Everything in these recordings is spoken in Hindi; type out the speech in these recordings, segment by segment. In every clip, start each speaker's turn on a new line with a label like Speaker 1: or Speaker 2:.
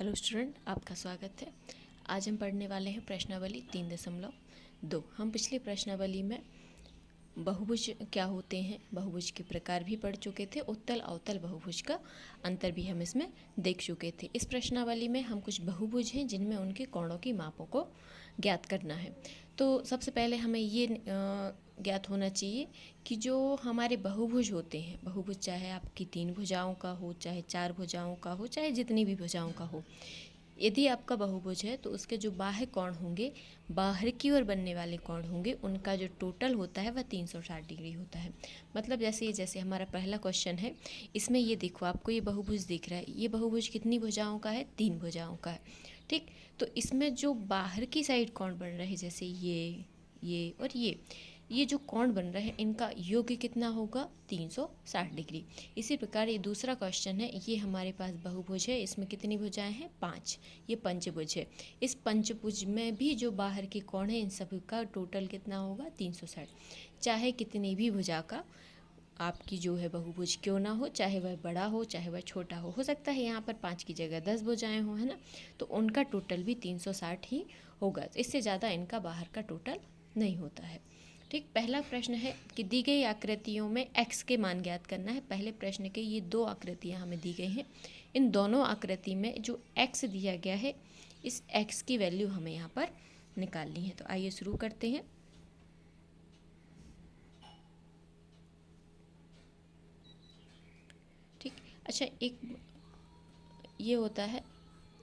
Speaker 1: हेलो स्टूडेंट, आपका स्वागत है। आज हम पढ़ने वाले हैं प्रश्नावली 3.2। हम पिछली प्रश्नावली में बहुभुज क्या होते हैं, बहुभुज के प्रकार भी पढ़ चुके थे। उत्तल अवतल बहुभुज का अंतर भी हम इसमें देख चुके थे। इस प्रश्नावली में हम कुछ बहुभुज हैं जिनमें उनके कोणों की मापों को ज्ञात करना है। तो सबसे पहले हमें ये ज्ञात होना चाहिए कि जो हमारे बहुभुज होते हैं, बहुभुज चाहे आपकी 3 भुजाओं का हो, चाहे 4 भुजाओं का हो, चाहे जितनी भी भुजाओं का हो, यदि आपका बहुभुज है तो उसके जो बाह्य कोण होंगे, बाहर की ओर बनने वाले कोण होंगे, उनका जो टोटल होता है वह 360 डिग्री होता है। मतलब जैसे हमारा पहला क्वेश्चन है, इसमें ये देखो, आपको ये बहुभुज दिख रहा है। ये बहुभुज कितनी भुजाओं का है? 3 भुजाओं का है। ठीक, तो इसमें जो बाहर की साइड कोण बन रहे हैं, जैसे ये और ये जो कोण बन रहे हैं, इनका योग कितना होगा? 360 डिग्री। इसी प्रकार ये दूसरा क्वेश्चन है, ये हमारे पास बहुभुज है। इसमें कितनी भुजाएं हैं? 5। ये पंचभुज है। इस पंचभुज में भी जो बाहर के कोण है, इन सभी का टोटल कितना होगा? 360। चाहे कितनी भी भुजा का आपकी जो है बहुभुज क्यों ना हो, चाहे वह बड़ा हो चाहे वह छोटा हो सकता है यहाँ पर 5 की जगह 10 भुजाएं हो, है ना, तो उनका टोटल भी 360 ही होगा। इससे ज़्यादा इनका बाहर का टोटल नहीं होता है। ठीक, पहला प्रश्न है कि दी गई आकृतियों में x के मान ज्ञात करना है। पहले प्रश्न के ये 2 आकृतियाँ हमें दी गई हैं। इन दोनों आकृति में जो x दिया गया है, इस x की वैल्यू हमें यहाँ पर निकालनी है। तो आइए शुरू करते हैं। ठीक, अच्छा, एक ये होता है,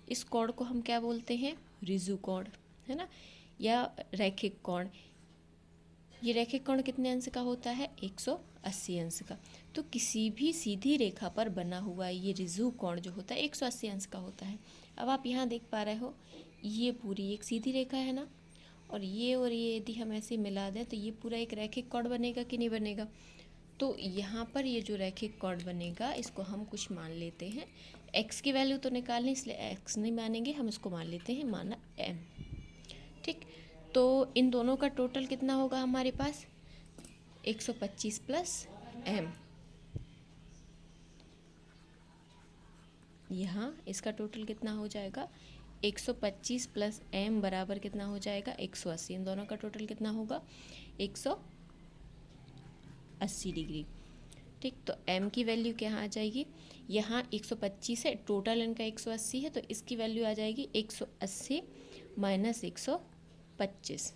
Speaker 1: इस कोण को हम क्या बोलते हैं? रिजु कोण, है ना, या रैखिक कोण। ये रैखिक कोण कितने अंश का होता है? 180 अंश का। तो किसी भी सीधी रेखा पर बना हुआ ये रिजु कोण जो होता है 180 अंश का होता है। अब आप यहाँ देख पा रहे हो, ये पूरी एक सीधी रेखा है ना, और ये यदि हम ऐसे मिला दें तो ये पूरा एक रैखिक कोण बनेगा कि नहीं बनेगा? तो यहाँ पर ये जो रैखिक कोण बनेगा, इसको हम कुछ मान लेते हैं। x की वैल्यू तो निकालनी, इसलिए x नहीं मानेंगे, हम इसको मान लेते हैं, माना m। ठीक, तो इन दोनों का टोटल कितना होगा हमारे पास? 125 प्लस m। यहाँ इसका टोटल कितना हो जाएगा? 125 प्लस m बराबर कितना हो जाएगा? 180। इन दोनों का टोटल कितना होगा? 180 डिग्री। ठीक, तो m की वैल्यू क्या आ जाएगी? यहाँ 125 है, टोटल इनका 180 है, तो इसकी वैल्यू आ जाएगी 180 माइनस 125।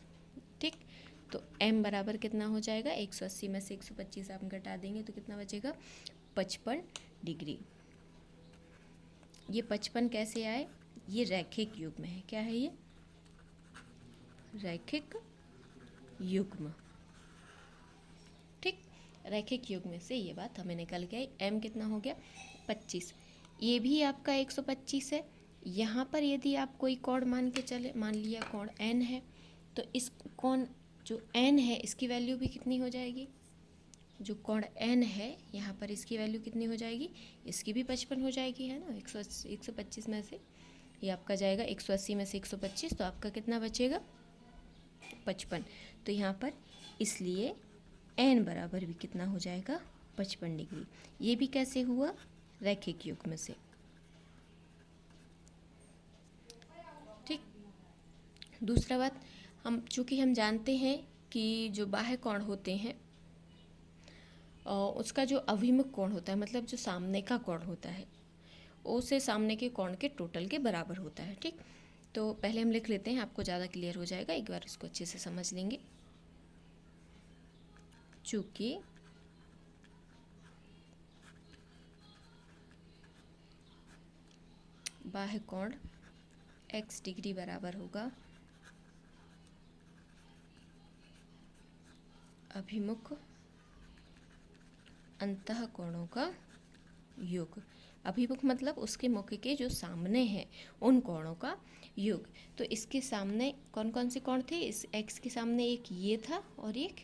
Speaker 1: ठीक, तो m बराबर कितना हो जाएगा? 180 में से 125 आप घटा देंगे तो कितना बचेगा? 55 डिग्री। ये 55 कैसे आए? ये रैखिक युग्म है। क्या है ये? रैखिक युग्म। ठीक, रैखिक युग्म से ये बात हमें निकल के आई। m कितना हो गया? 25। ये भी आपका 125 है। यहाँ पर यदि आप कोई कोण मान के चले, मान लिया कोण n है, तो इस कोण जो n है इसकी वैल्यू भी कितनी हो जाएगी? जो कोण n है यहाँ पर, इसकी वैल्यू कितनी हो जाएगी? इसकी भी 55 हो जाएगी, है ना। 125 में से ये आपका जाएगा 180 में से 125, तो आपका कितना बचेगा? 55। तो यहाँ पर इसलिए n बराबर भी कितना हो जाएगा? 55 डिग्री। ये भी कैसे हुआ? रैखिक युग्म से। ठीक, दूसरा बात, चूँकि हम जानते हैं कि जो बाह्य कोण होते हैं उसका जो अभिमुख कोण होता है, मतलब जो सामने का कोण होता है, उसे सामने के कोण के टोटल के बराबर होता है। ठीक, तो पहले हम लिख लेते हैं, आपको ज़्यादा क्लियर हो जाएगा, एक बार इसको अच्छे से समझ लेंगे। चूँकि बाह्य कोण x डिग्री बराबर होगा अभिमुख अंतः कोणों का योग। अभिमुख मतलब उसके मुख के जो सामने हैं उन कोणों का योग। तो इसके सामने कौन कौन से कोण थे? इस x के सामने एक ये था और एक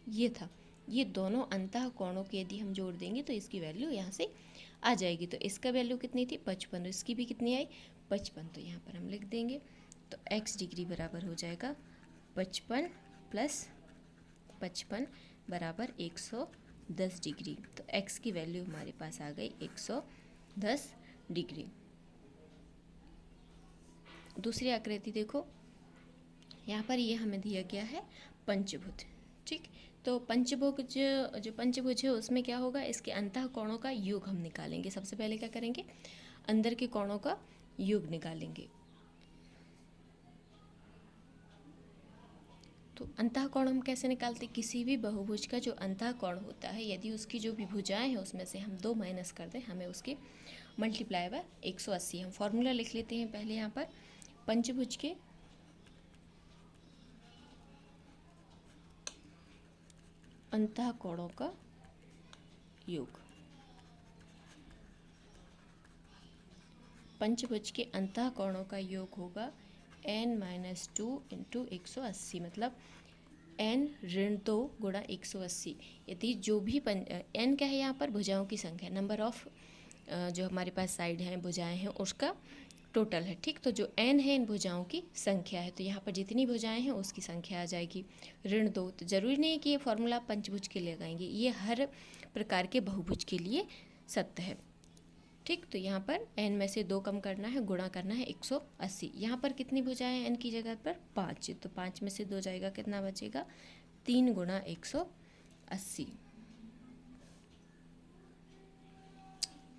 Speaker 1: ये था। ये दोनों अंतः कोणों के यदि हम जोड़ देंगे तो इसकी वैल्यू यहाँ से आ जाएगी। तो इसका वैल्यू कितनी थी? 55। इसकी भी कितनी आई? 55। तो यहाँ पर हम लिख देंगे, तो x डिग्री बराबर हो जाएगा 55 प्लस 55 बराबर 110 डिग्री। तो x की वैल्यू हमारे पास आ गई 110 डिग्री। दूसरी आकृति देखो, यहाँ पर ये हमें दिया गया है पंचभुज। ठीक, तो पंचभुज, जो पंचभुज है उसमें क्या होगा, इसके अंतः कोणों का योग हम निकालेंगे। सबसे पहले क्या करेंगे, अंदर के कोणों का योग निकालेंगे। तो अंतः कोण हम कैसे निकालते हैं, किसी भी बहुभुज का जो अंतः कोण होता है, यदि उसकी जो भी भुजाएं हैं उसमें से हम 2 माइनस कर दें, हमें उसके मल्टीप्लाई बाय 180। हम फॉर्मूला लिख लेते हैं पहले यहाँ पर, पंचभुज के अंतः कोणों का योग। पंचभुज के अंतः कोणों का योग होगा n-2 इंटू 180, मतलब n-2 गुणा 180। यदि जो भी n क्या है यहाँ पर, भुजाओं की संख्या, नंबर ऑफ जो हमारे पास साइड हैं, भुजाएं हैं, उसका टोटल है। ठीक, तो जो n है इन भुजाओं की संख्या है, तो यहाँ पर जितनी भुजाएं हैं उसकी संख्या आ जाएगी ऋण 2। तो जरूरी नहीं है कि ये फॉर्मूला पंचभुज के लिए लगाएंगे, ये हर प्रकार के बहुभुज के लिए सत्य है। ठीक, तो यहाँ पर n में से 2 कम करना है, गुणा करना है 180। यहाँ पर कितनी भुजाएं हैं n की जगह पर, 5, तो 5 में से 2 जाएगा, कितना बचेगा, 3 गुणा 180।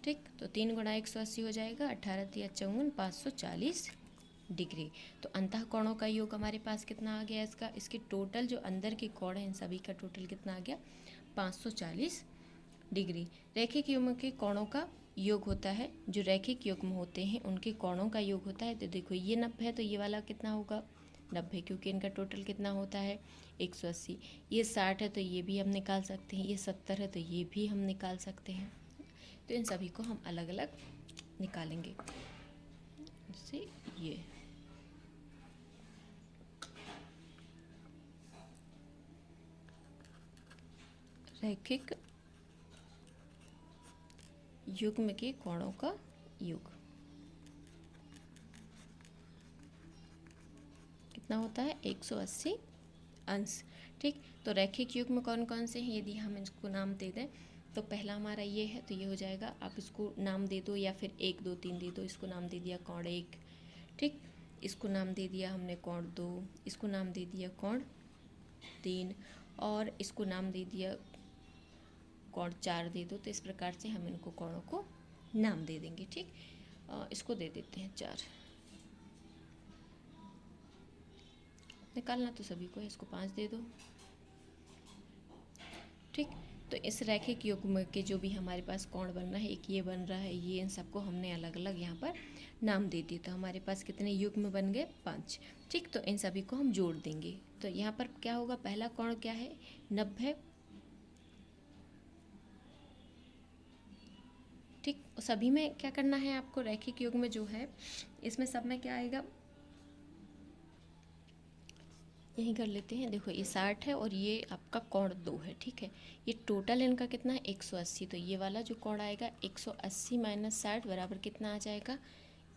Speaker 1: ठीक, तो 3 गुणा 180 हो जाएगा 18 × 54 540 डिग्री। तो अंतः कोणों का योग हमारे पास कितना आ गया इसका, इसके टोटल जो अंदर के कोण हैं इन सभी का टोटल कितना आ गया, 540 डिग्री। रैखिक युग्म के कोणों का योग होता है, जो रैखिक युग्म होते हैं उनके कोणों का योग होता है। तो देखो ये 90 है तो ये वाला कितना होगा, 90, क्योंकि इनका टोटल कितना होता है 180। ये 60 है तो ये भी हम निकाल सकते हैं, ये 70 है तो ये भी हम निकाल सकते हैं। तो इन सभी को हम अलग अलग निकालेंगे। जैसे ये रैखिक युग्म के कोणों का योग कितना होता है, 180 अंश। ठीक, तो रैखिक युग्म कौन कौन से हैं, यदि हम इसको नाम दे दें, तो पहला हमारा ये है, तो ये हो जाएगा, आप इसको नाम दे दो या फिर 1 2 3 दे दो। इसको नाम दे दिया कोण 1, ठीक, इसको नाम दे दिया हमने कोण 2, इसको नाम दे दिया कोण 3, और इसको नाम दे दिया कोण 4 दे दो। तो इस प्रकार से हम इनको कोणों को नाम दे देंगे। ठीक, इसको दे देते हैं 4, निकालना तो सभी को है, इसको 5 दे दो। ठीक, तो इस रैखिक युग्म के जो भी हमारे पास कोण बन रहा है, एक ये बन रहा है, ये, इन सबको हमने अलग अलग यहाँ पर नाम दे दिए। तो हमारे पास कितने युग्म बन गए, 5। ठीक, तो इन सभी को हम जोड़ देंगे। तो यहाँ पर क्या होगा, पहला कोण क्या है, 90। ठीक, सभी में क्या करना है आपको, रैखिक युग्म जो है इसमें सब में क्या आएगा, यही कर लेते हैं। देखो ये 60 है और ये आपका कोण 2 है। ठीक है, ये टोटल इनका कितना है, 180। तो ये वाला जो कोण आएगा 180 माइनस 60 बराबर कितना आ जाएगा,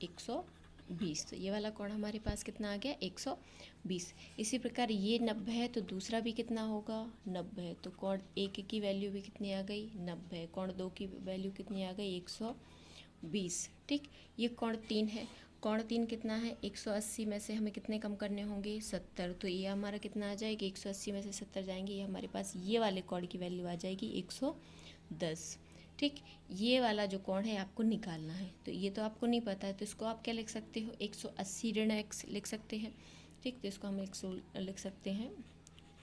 Speaker 1: 120। तो ये वाला कोण हमारे पास कितना आ गया, 120। इसी प्रकार ये 90 है तो दूसरा भी कितना होगा, 90 है। तो कोण 1 की वैल्यू भी कितनी आ गई, 90। कोण 2 की वैल्यू कितनी आ गई, 120। ठीक, ये कोण 3 है, कोण 3 कितना है, 180 में से हमें कितने कम करने होंगे, 70। तो ये हमारा कितना आ जाएगा, 180 में से 70 जाएंगे, ये हमारे पास ये वाले कोण की वैल्यू आ जाएगी 110। ठीक, ये वाला जो कोण है आपको निकालना है, तो ये तो आपको नहीं पता है, तो इसको आप क्या लिख सकते हो, 180 ऋण x लिख सकते हैं। ठीक, तो इसको हम लिख सकते हैं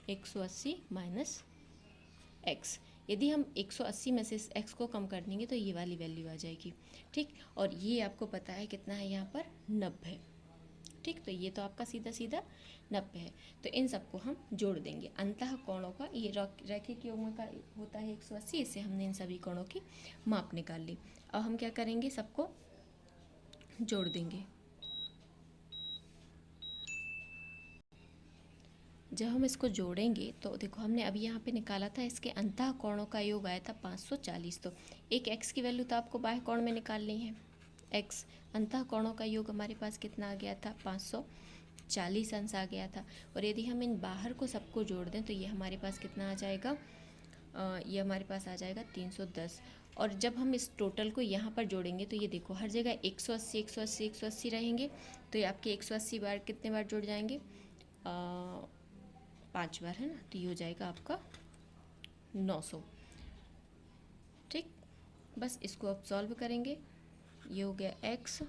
Speaker 1: 180 माइनस x। यदि हम 180 में से x को कम कर देंगे तो ये वाली वैल्यू आ जाएगी। ठीक, और ये आपको पता है कितना है यहाँ पर, 90। ठीक, तो ये तो आपका सीधा सीधा 90 है। तो इन सबको हम जोड़ देंगे। अंतः कोणों का ये रैखिक युग्म का होता है 180, इससे हमने इन सभी कोणों की माप निकाल ली। अब हम क्या करेंगे, सबको जोड़ देंगे। जब हम इसको जोड़ेंगे तो देखो हमने अभी यहाँ पे निकाला था, इसके अंतः कोणों का योग आया था 540। तो एक x की वैल्यू तो आपको बाह्य कोण में निकालनी है, x। अंतः कोणों का योग हमारे पास कितना आ गया था, 540 अंश आ गया था। और यदि हम इन बाहर को सबको जोड़ दें तो ये हमारे पास कितना आ जाएगा, ये हमारे पास आ जाएगा 310। और जब हम इस टोटल को यहाँ पर जोड़ेंगे तो ये देखो हर जगह 180 180 180 रहेंगे, तो ये आपके 180 बार कितने बार जुड़ जाएंगे, 5 बार, है ना। तो ये हो जाएगा आपका 900। ठीक, बस इसको अब सॉल्व करेंगे। ये हो गया x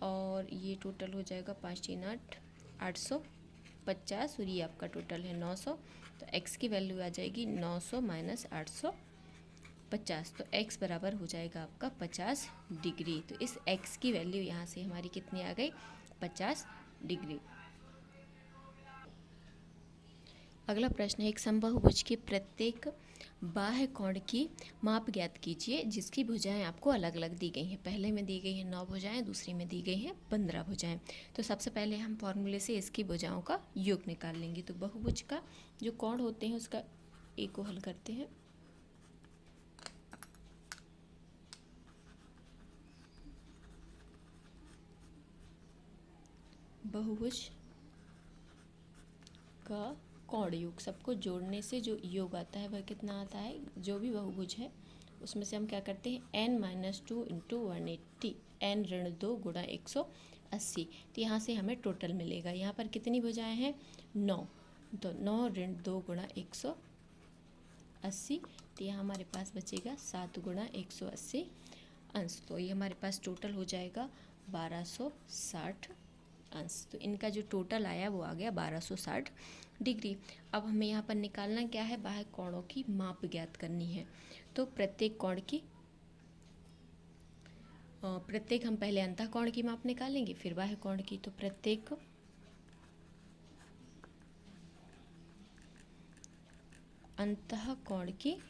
Speaker 1: और ये टोटल हो जाएगा 5 3 8 850 और ये आपका टोटल है 900। तो x की वैल्यू आ जाएगी 900 माइनस 850। तो x बराबर हो जाएगा आपका 50 डिग्री। तो इस x की वैल्यू यहाँ से हमारी कितनी आ गई, 50 डिग्री। अगला प्रश्न है, एक समबाहुभुज के प्रत्येक बाह्य कोण की माप ज्ञात कीजिए जिसकी भुजाएं आपको अलग अलग दी गई हैं। पहले में दी गई हैं 9 भुजाएं, दूसरी में दी गई हैं 15 भुजाएं। तो सबसे पहले हम फॉर्मूले से इसकी भुजाओं का योग निकाल लेंगे। तो बहुभुज का जो कोण होते हैं उसका एक को हल करते हैं। बहुभुज का कोण योग, सबको जोड़ने से जो योग आता है वह कितना आता है, जो भी बहुभुज है उसमें से हम क्या करते हैं n-2 इंटू 180, n ऋण 2 गुणा 180। तो यहाँ से हमें टोटल मिलेगा। यहाँ पर कितनी भुजाएं हैं, 9, तो 9 ऋण 2 गुणा 180। तो यहाँ हमारे पास बचेगा 7 गुणा 180 अंश। तो ये हमारे पास टोटल हो जाएगा 1260 अंश। तो इनका जो टोटल आया वो आ गया 1260 डिग्री। अब हमें यहाँ पर निकालना क्या है, बाह्य कोणों की माप ज्ञात करनी है। तो प्रत्येक कोण की हम पहले अंतः कोण की माप निकालेंगे, फिर बाह्य कोण की। तो प्रत्येक अंतः कोण की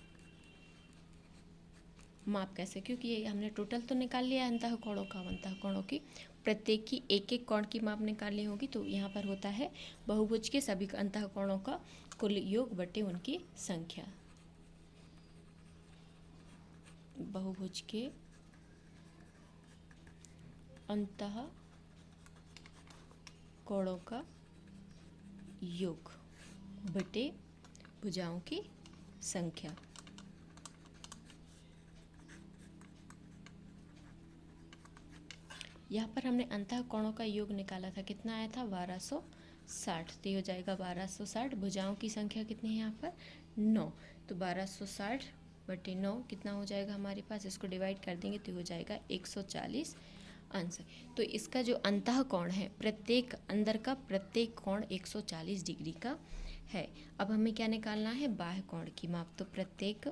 Speaker 1: माप कैसे, क्योंकि ये हमने टोटल तो निकाल लिया अंतः कोणों का। अंतः कोणों की प्रत्येक की एक एक कोण की माप निकालनी होगी। तो यहाँ पर होता है बहुभुज के सभी अंतः कोणों का कुल योग बटे उनकी संख्या। बहुभुज के अंतः कोणों का योग बटे भुजाओं की संख्या। यहाँ पर हमने अंतः कोणों का योग निकाला था, कितना आया था 1260। तो ये हो जाएगा 1260। भुजाओं की संख्या कितनी है यहाँ पर 9। तो 1260 बटे 9 कितना हो जाएगा हमारे पास, इसको डिवाइड कर देंगे तो हो जाएगा 140 अंश। तो इसका जो अंतः कोण है, प्रत्येक अंदर का प्रत्येक कोण 140 डिग्री का है। अब हमें क्या निकालना है, बाह्य कोण की माप। तो प्रत्येक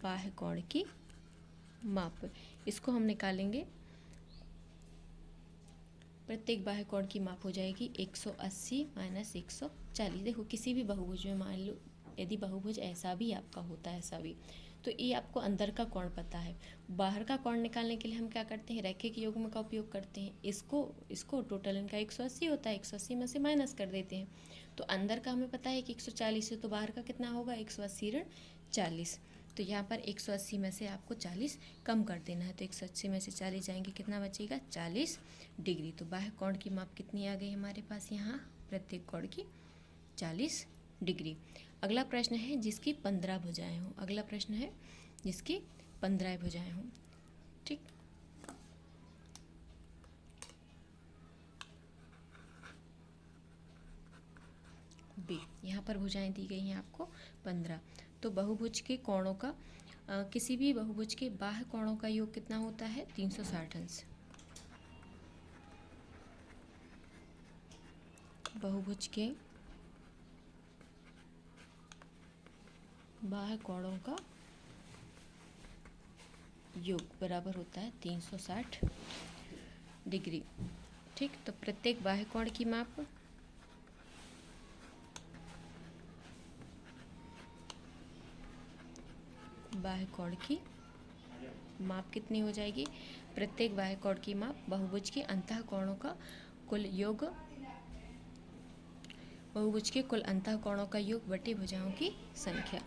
Speaker 1: बाह्य कोण की माप, इसको हम निकालेंगे। प्रत्येक बाह्य कोण की माप हो जाएगी 180 माइनस 140। देखो किसी भी बहुभुज में मान लो यदि बहुभुज ऐसा भी आपका होता है ऐसा भी, तो ये आपको अंदर का कोण पता है। बाहर का कोण निकालने के लिए हम क्या करते हैं, रैखिक युग्म का उपयोग करते हैं। इसको टोटल इनका 180 होता है, 180 में से माइनस कर देते हैं। तो अंदर का हमें पता है कि 140 है, तो बाहर का कितना होगा 180 ऋण 40। तो यहाँ पर 180 में से आपको 40 कम कर देना है। तो 180 में से 40 जाएंगे, कितना बचेगा 40 डिग्री। तो बाह्य कोण की माप कितनी आ गई हमारे पास यहाँ, प्रत्येक कोण की 40 डिग्री। अगला प्रश्न है जिसकी 15 भुजाएं हों। अगला प्रश्न है जिसकी 15 भुजाएं हों। ठीक, बी, यहाँ पर भुजाएं दी गई हैं आपको 15। तो बहुभुज के कोणों का किसी भी बहुभुज के बाह्य कोणों का योग कितना होता है 360 अंश। बहुभुज के बाह्य कोणों का योग बराबर होता है 360 डिग्री। ठीक, तो प्रत्येक बाह्य कोण की माप बाह्य कोण की माप कितनी हो जाएगी, प्रत्येक बाह्य कोण की माप बहुभुज के अंतः कोणों का कुल योग, बहुभुज के कुल अंतः कोणों का योग बटे भुजाओं की संख्या।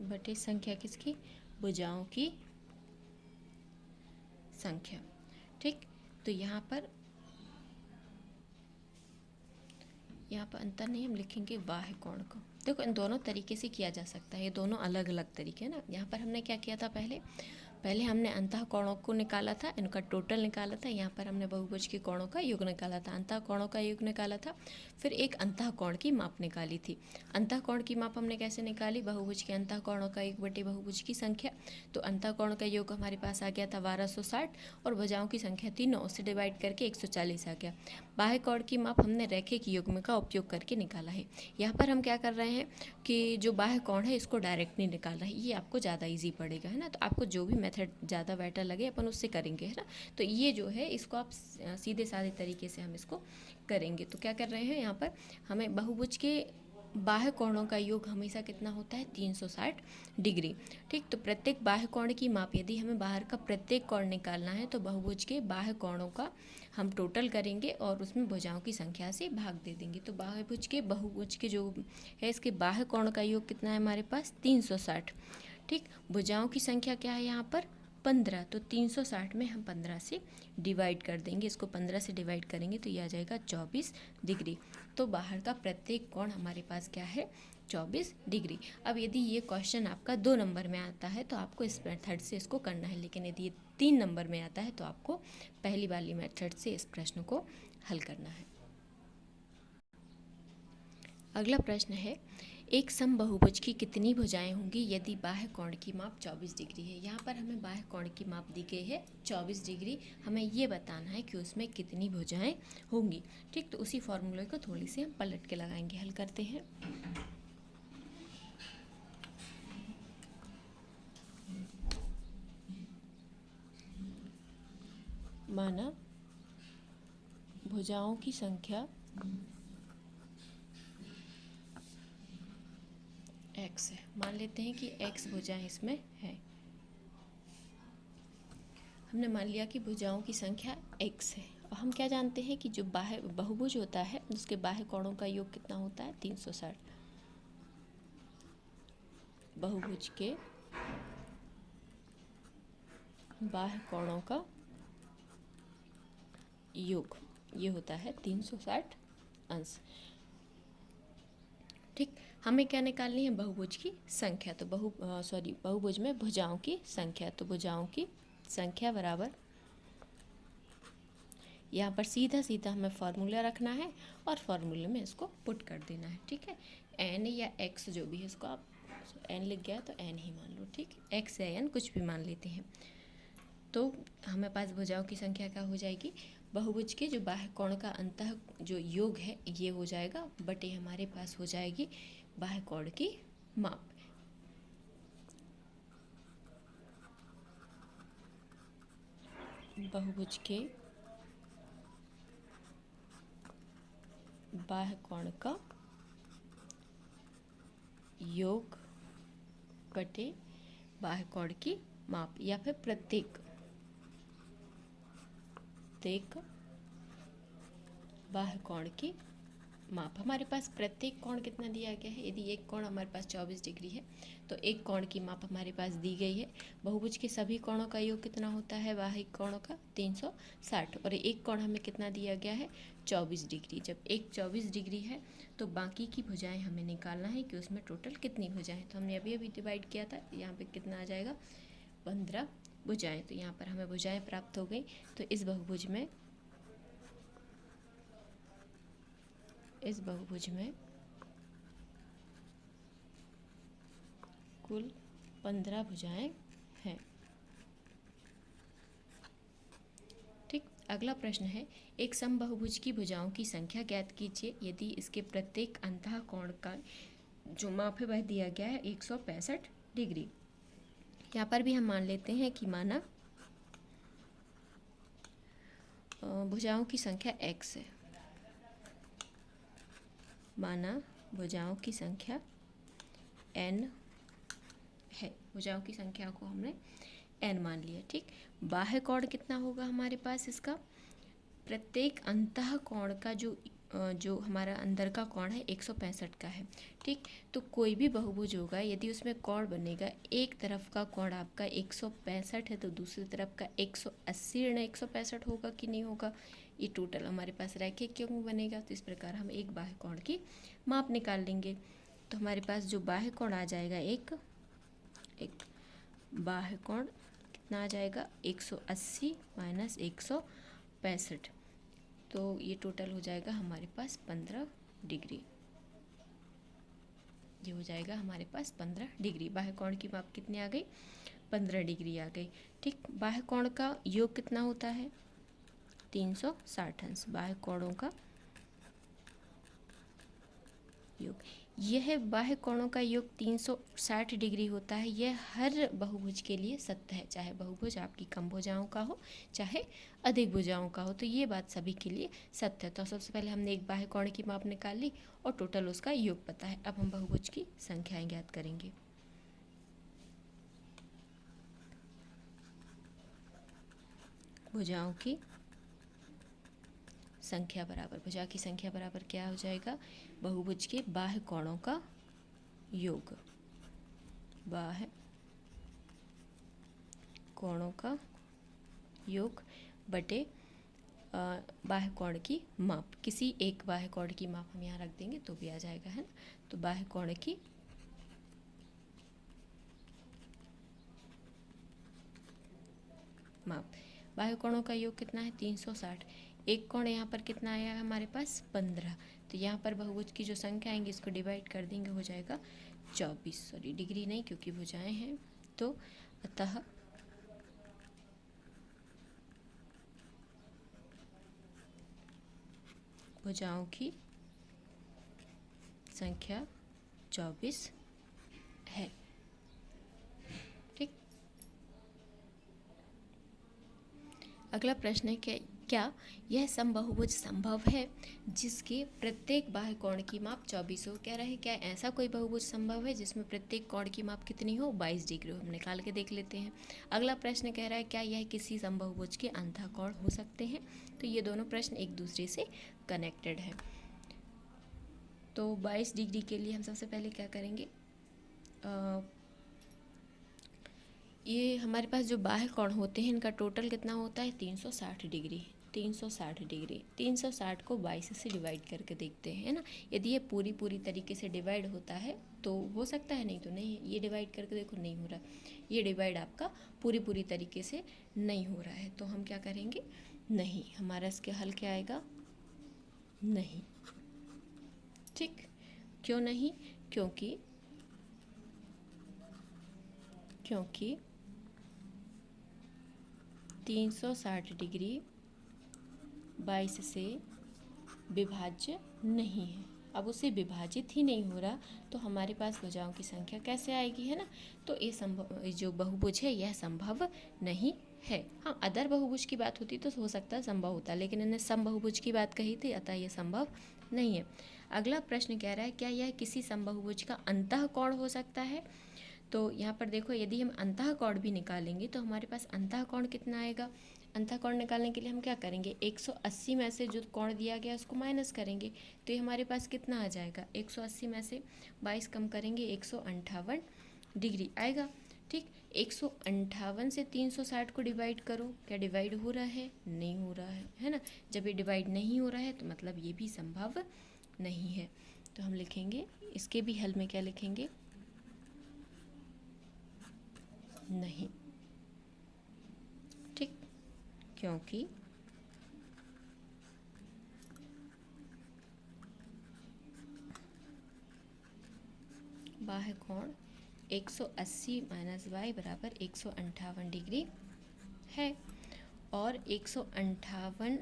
Speaker 1: बटे संख्या किसकी, भुजाओं की संख्या। ठीक, तो यहाँ पर अंतर नहीं, हम लिखेंगे बाह्य कोण को। देखो इन दोनों तरीके से किया जा सकता है, ये दोनों अलग अलग तरीके हैं ना। यहाँ पर हमने क्या किया था, पहले हमने अंतः कोणों को निकाला था, इनका टोटल निकाला था। यहाँ पर हमने बहुभुज के कोणों का योग निकाला था, अंतः कोणों का योग निकाला था, फिर एक अंतः कोण की माप निकाली थी। अंतः कोण की माप हमने कैसे निकाली, बहुभुज के अंतः कोणों का योग बटे बहुभुज की संख्या। तो अंतः कोण का योग हमारे पास आ गया था 1260 और भुजाओं की संख्या थी 9, से डिवाइड करके 140 आ गया। बाह्य कोण की माप हमने रैखिक युग्म का उपयोग करके निकाला है। यहाँ पर हम क्या कर रहे हैं कि जो बाह्य कोण है इसको डायरेक्ट नहीं निकाल रहे हैं, ये आपको ज़्यादा ईजी पड़ेगा, है ना। तो आपको जो भी मेथड ज़्यादा बेटर लगे अपन उससे करेंगे, है ना। तो ये जो है इसको आप सीधे साधे तरीके से हम इसको करेंगे। तो क्या कर रहे हैं, यहाँ पर हमें बहुभुज के बाह्य कोणों का योग हमेशा कितना होता है, 360 डिग्री। ठीक, तो प्रत्येक बाह्य कोण की माप, यदि हमें बाहर का प्रत्येक कोण निकालना है तो बहुभुज के बाह्य कोणों का हम टोटल करेंगे और उसमें भुजाओं की संख्या से भाग दे देंगे। तो बहुभुज के जो है इसके बाह्य कोण का योग कितना है हमारे पास, 360। ठीक, भुजाओं की संख्या क्या है यहाँ पर, 15। तो 360 में हम 15 से डिवाइड कर देंगे, इसको 15 से डिवाइड करेंगे तो ये आ जाएगा 24 डिग्री। तो बाहर का प्रत्येक कोण हमारे पास क्या है, 24 डिग्री। अब यदि ये क्वेश्चन आपका 2 नंबर में आता है तो आपको इस मेथड से इसको करना है, लेकिन यदि ये 3 नंबर में आता है तो आपको पहली वाली मेथड से इस प्रश्न को हल करना है। अगला प्रश्न है, एक समबाहुभुज की कितनी भुजाएं होंगी यदि बाह्य कोण की माप 24 डिग्री है। यहाँ पर हमें बाह्य कोण की माप दी गई है 24 डिग्री, हमें ये बताना है कि उसमें कितनी भुजाएं होंगी। ठीक, तो उसी फॉर्मूले को थोड़ी सी हम पलट के लगाएंगे, हल करते हैं। माना भुजाओं की संख्या x है, मान लेते हैं कि x भुजाएं इसमें है। हमने मान लिया कि भुजाओं की संख्या x है और हम क्या जानते हैं कि जो बाह्य बहुभुज होता है उसके बाह्य कोणों का योग कितना होता है, 360। बहुभुज के बाह्य कोणों का योग ये होता है 360 अंश। ठीक, हमें क्या निकालनी है, बहुभुज की संख्या। तो बहुभुज में भुजाओं की संख्या, तो भुजाओं की संख्या बराबर, यहाँ पर सीधा सीधा हमें फॉर्मूला रखना है और फॉर्मूले में इसको पुट कर देना है। ठीक है, एन या एक्स जो भी है इसको आप एन लिख गया तो एन ही मान लो। ठीक, एक्स या एन कुछ भी मान लेते हैं। तो हमें पास भुजाओं की संख्या क्या हो जाएगी, बहुभुज के जो बाह्य कोण का अंतः जो योग है ये हो जाएगा, बटे हमारे पास हो जाएगी बाह्य कोण की माप। बहुभुज के बाह्य कोण का योग बटे बाह्य कोण की माप, या फिर प्रत्येक बाह्य कोण की माप। हमारे पास प्रत्येक कोण कितना दिया गया है, यदि एक कोण हमारे पास 24 डिग्री है तो एक कोण की माप हमारे पास दी गई है। बहुभुज के सभी कोणों का योग कितना होता है, बाह्य कोणों का 360, और एक कोण हमें कितना दिया गया है, 24 डिग्री। जब एक 24 डिग्री है तो बाकी की भुजाएं हमें निकालना है कि उसमें टोटल कितनी भुजाएं। तो हमने अभी डिवाइड किया था, यहाँ पे कितना आ जाएगा, 15 भुजाएं। तो यहाँ पर हमें भुजाएं प्राप्त हो गई। तो इस बहुभुज में कुल 15 भुजाएं हैं। ठीक, अगला प्रश्न है, एक समबाहुभुज की भुजाओं की संख्या ज्ञात कीजिए यदि इसके प्रत्येक अंतः कोण का जो माप है वह दिया गया है 165 डिग्री। यहाँ पर भी हम मान लेते हैं कि माना भुजाओं की संख्या x है, माना भुजाओं की संख्या n है, भुजाओं की संख्या को हमने n मान लिया। ठीक, बाह्य कोण कितना होगा हमारे पास, इसका प्रत्येक अंतः कोण का जो जो हमारा अंदर का कोण है 165 का है। ठीक, तो कोई भी बहुभुज होगा यदि उसमें कोण बनेगा, एक तरफ का कोण आपका 165 है तो दूसरी तरफ का 180 ऋण 165 होगा कि नहीं होगा। ये टोटल हमारे पास रैखिक क्यों बनेगा। तो इस प्रकार हम एक बाह्य कोण की माप निकाल लेंगे। तो हमारे पास जो बाह्य कोण आ जाएगा, एक बाह्य कोण कितना आ जाएगा 180 माइनस 165, तो ये टोटल हो जाएगा हमारे पास 15 डिग्री। ये हो जाएगा हमारे पास 15 डिग्री। बाह्य कोण की माप कितनी आ गई, 15 डिग्री आ गई। ठीक, बाह्य कोण का योग कितना होता है 360 अंश। बाह्य कोणों का योग, यह बाह्य कोणों का योग 360 डिग्री होता है। यह हर बहुभुज के लिए सत्य है, चाहे बहुभुज आपकी कम भुजाओं का हो चाहे अधिक भुजाओं का हो, तो ये बात सभी के लिए सत्य है। तो सबसे पहले हमने एक बाह्य कोण की माप निकाल ली और टोटल उसका योग पता है। अब हम बहुभुज की संख्याएं ज्ञात करेंगे। भुजाओं की संख्या बराबर, भुजा की संख्या बराबर क्या हो जाएगा, बहुभुज के बाह्य कोणों का योग, बाह्य कोणों का योग बटे बाह्य कोण की माप। किसी एक बाह्य कोण की माप हम यहाँ रख देंगे तो भी आ जाएगा, है ना। तो बाह्य कोण की माप, बाह्य कोणों का योग कितना है 360। एक कोण यहाँ पर कितना आया है हमारे पास 15, तो यहाँ पर बहुभुज की जो संख्या आएंगी इसको डिवाइड कर देंगे, हो जाएगा 24। सॉरी, डिग्री नहीं क्योंकि भुजाएं हैं, तो अतः भुजाओं की संख्या 24 है। ठीक, अगला प्रश्न है कि क्या यह समबाहुभुज संभव है जिसके प्रत्येक बाह्य कोण की माप 24 हो। कह रहे हैं क्या ऐसा कोई बहुभुज संभव है जिसमें प्रत्येक कोण की माप कितनी हो, 22 डिग्री हो। हम निकाल के देख लेते हैं। अगला प्रश्न कह रहा है क्या यह किसी समबाहुभुज के अंतः कोण हो सकते हैं। तो ये दोनों प्रश्न एक दूसरे से कनेक्टेड है। तो 22 डिग्री के लिए हम सबसे पहले क्या करेंगे, ये हमारे पास जो बाह्य कोण होते हैं इनका टोटल कितना होता है 360 डिग्री। 360 डिग्री, 360 को 22 से डिवाइड करके देखते हैं, है ना। यदि ये पूरी तरीके से डिवाइड होता है तो हो सकता है, नहीं तो नहीं। ये डिवाइड करके देखो, नहीं हो रहा, ये डिवाइड आपका पूरी तरीके से नहीं हो रहा है। तो हम क्या करेंगे, नहीं, हमारा इसके हल क्या आएगा, नहीं। ठीक, क्यों नहीं, क्योंकि 360 डिग्री 22 से विभाज्य नहीं है। अब उसे विभाजित ही नहीं हो रहा तो हमारे पास भुजाओं की संख्या कैसे आएगी, है ना। तो ये संभव, जो बहुभुज है यह संभव नहीं है। हाँ, अदर बहुभुज की बात होती तो हो सकता है संभव होता, लेकिन इन्हें समबाहुभुज की बात कही थी, अतः यह संभव नहीं है। अगला प्रश्न कह रहा है क्या यह किसी समबाहुभुज का अंतः कोण हो सकता है। तो यहाँ पर देखो, यदि हम अंतः कोण भी निकालेंगे तो हमारे पास अंतः कोण कितना आएगा। अंतः कोण निकालने के लिए हम क्या करेंगे, 180 में से जो कोण दिया गया उसको माइनस करेंगे, तो ये हमारे पास कितना आ जाएगा, 180 में से 22 कम करेंगे 158 डिग्री आएगा। ठीक, 158 से 360 को डिवाइड करो, क्या डिवाइड हो रहा है, नहीं हो रहा है ना। जब ये डिवाइड नहीं हो रहा है तो मतलब ये भी संभव नहीं है। तो हम लिखेंगे, इसके भी हल में क्या लिखेंगे, नहीं। ठीक, क्योंकि बाह्य कोण 180 माइनस वाई बराबर 158 डिग्री है, और 158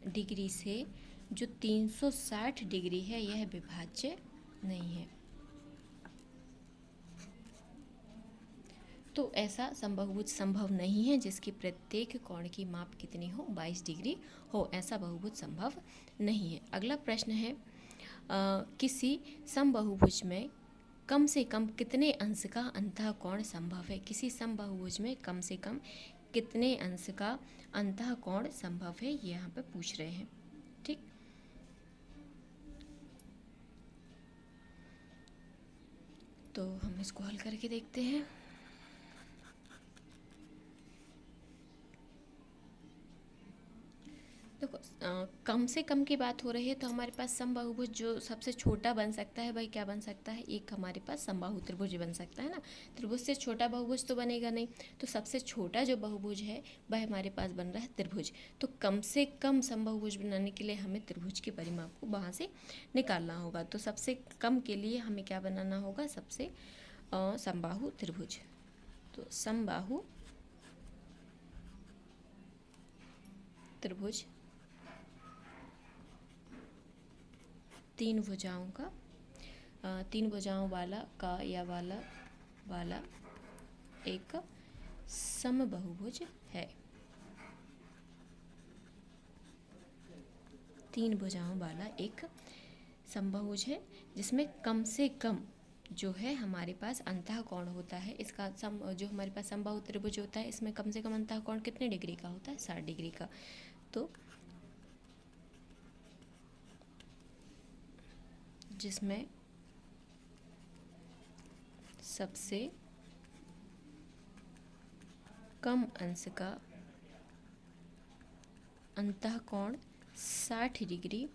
Speaker 1: डिग्री से जो 360 डिग्री है यह विभाज्य नहीं है। तो ऐसा समबाहुभुज संभव नहीं है जिसकी प्रत्येक कोण की माप कितनी हो, 22 डिग्री हो। ऐसा बहुभुज संभव नहीं है। अगला प्रश्न है किसी समबाहुभुज में कम से कम कितने अंश का अंतः कोण संभव है। किसी समबाहुभुज में कम से कम कितने अंश का अंतः कोण संभव है, ये यहाँ पे पूछ रहे हैं। ठीक, तो हम इसको हल करके देखते हैं। देखो कम से कम की बात हो रही है तो हमारे पास समबाहुभुज जो सबसे छोटा बन सकता है भाई क्या बन सकता है, एक हमारे पास समबाहु त्रिभुज बन सकता है ना। त्रिभुज से छोटा बहुभुज तो बनेगा नहीं, तो सबसे छोटा जो बहुभुज है वह हमारे पास बन रहा है त्रिभुज। तो कम से कम समबाहुभुज बनाने के लिए हमें त्रिभुज के परिमाप को वहाँ से निकालना होगा। तो सबसे कम के लिए हमें क्या बनाना होगा, सबसे समबाहु त्रिभुज। तो समबाहु त्रिभुज तीन भुजाओं वाला का या वाला एक समबहुभुज है। तीन भुजाओं वाला एक समबहुभुज है जिसमें कम से कम जो है हमारे पास अंतः कोण होता है। इसका जो हमारे पास समबाहु त्रिभुज होता है इसमें कम से कम अंतः कोण कितने डिग्री का होता है, 60 डिग्री का। तो जिसमें सबसे कम अंश का अंतः कोण 60 डिग्री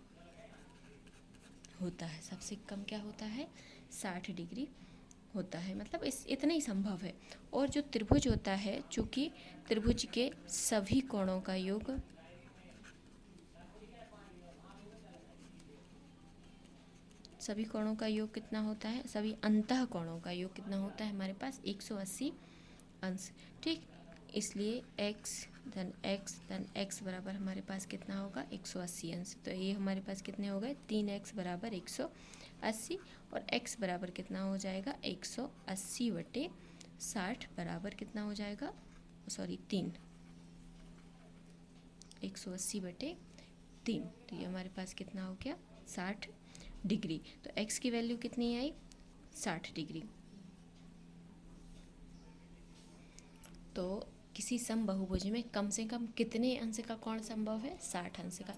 Speaker 1: होता है। सबसे कम क्या होता है, 60 डिग्री होता है। मतलब इतना ही संभव है। और जो त्रिभुज होता है, चूँकि त्रिभुज के सभी कोणों का योग कितना होता है, सभी अंतः कोणों का योग कितना होता है हमारे पास, 180 अंश। ठीक, इसलिए x धन x बराबर हमारे पास कितना होगा, 180 अंश। तो ये हमारे पास कितने हो गए, 3x बराबर 180 और x बराबर कितना हो जाएगा, 180 बटे 60 बराबर कितना हो जाएगा, 3, 180 बटे 3। तो ये हमारे पास कितना हो गया, 60 डिग्री। तो x की वैल्यू कितनी आई, 60 डिग्री। तो किसी समबहुभुज में कम से कम कितने अंश का कोण संभव है, 60 अंश का।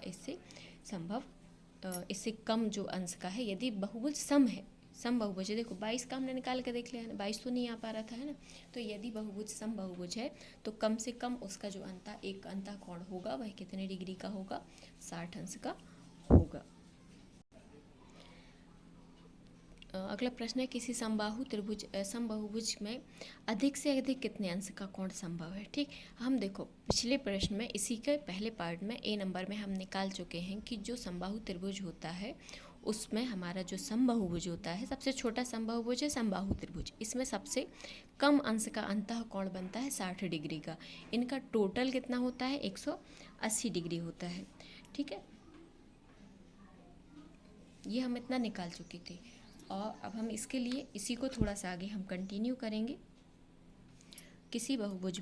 Speaker 1: इससे कम जो अंश का है, यदि बहुभुज सम है, समबहुभुज है, देखो 22 का हमने निकाल के देख लिया है ना, 22 तो नहीं आ पा रहा था, है ना। तो यदि बहुभुज समबहुभुज है तो कम से कम उसका जो एक अंतः कोण होगा वह कितने डिग्री का होगा, 60 अंश का होगा। अगला प्रश्न है, किसी समबाहुभुज में अधिक से अधिक कितने अंश का कोण संभव है। ठीक, हम देखो पिछले प्रश्न में, इसी के पहले पार्ट में ए नंबर में हम निकाल चुके हैं कि जो समबाहु त्रिभुज होता है उसमें हमारा जो समबाहुभुज होता है, सबसे छोटा समबाहुभुज है समबाहु त्रिभुज। इसमें सबसे कम अंश का अंतः कोण बनता है 60 डिग्री का। इनका टोटल कितना होता है, 180 डिग्री होता है। ठीक है, ये हम इतना निकाल चुके थे। और अब हम इसके लिए इसी को थोड़ा सा आगे हम कंटिन्यू करेंगे। किसी बहुभुज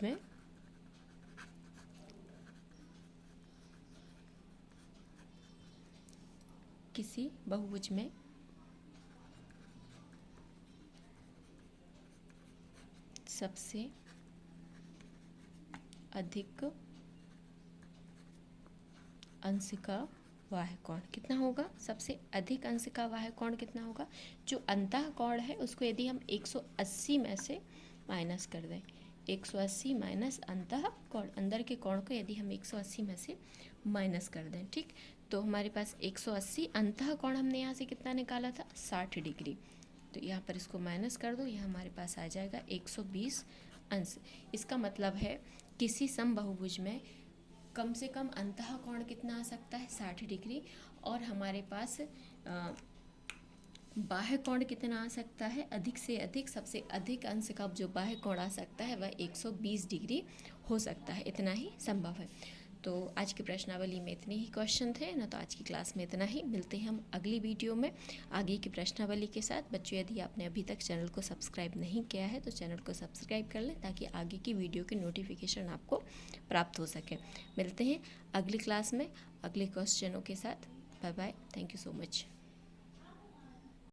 Speaker 1: में सबसे अधिक अंश का वाह्य कोण कितना होगा, सबसे अधिक अंश का वाह्य कोण कितना होगा, जो अंतः कोण है उसको यदि हम 180 में से माइनस कर दें, 180 माइनस अंतः कोण, अंदर के कोण को यदि हम 180 में से माइनस कर दें, ठीक, तो हमारे पास 180 अंतः कोण हमने यहाँ से कितना निकाला था, 60 डिग्री। तो यहाँ पर इसको माइनस कर दो, यह हमारे पास आ जाएगा 120 अंश। इसका मतलब है किसी समबाहुभुज में कम से कम अंतः कोण कितना आ सकता है, 60 डिग्री। और हमारे पास बाह्य कोण कितना आ सकता है, अधिक से अधिक, सबसे अधिक अंश का जो बाह्य कोण आ सकता है वह 120 डिग्री हो सकता है। इतना ही संभव है। तो आज की प्रश्नावली में इतने ही क्वेश्चन थे ना, तो आज की क्लास में इतना ही। मिलते हैं हम अगली वीडियो में आगे की प्रश्नावली के साथ। बच्चों, यदि आपने अभी तक चैनल को सब्सक्राइब नहीं किया है तो चैनल को सब्सक्राइब कर लें ताकि आगे की वीडियो की नोटिफिकेशन आपको प्राप्त हो सके। मिलते हैं अगली क्लास में अगले क्वेश्चनों के साथ। Bye bye, thank you so much.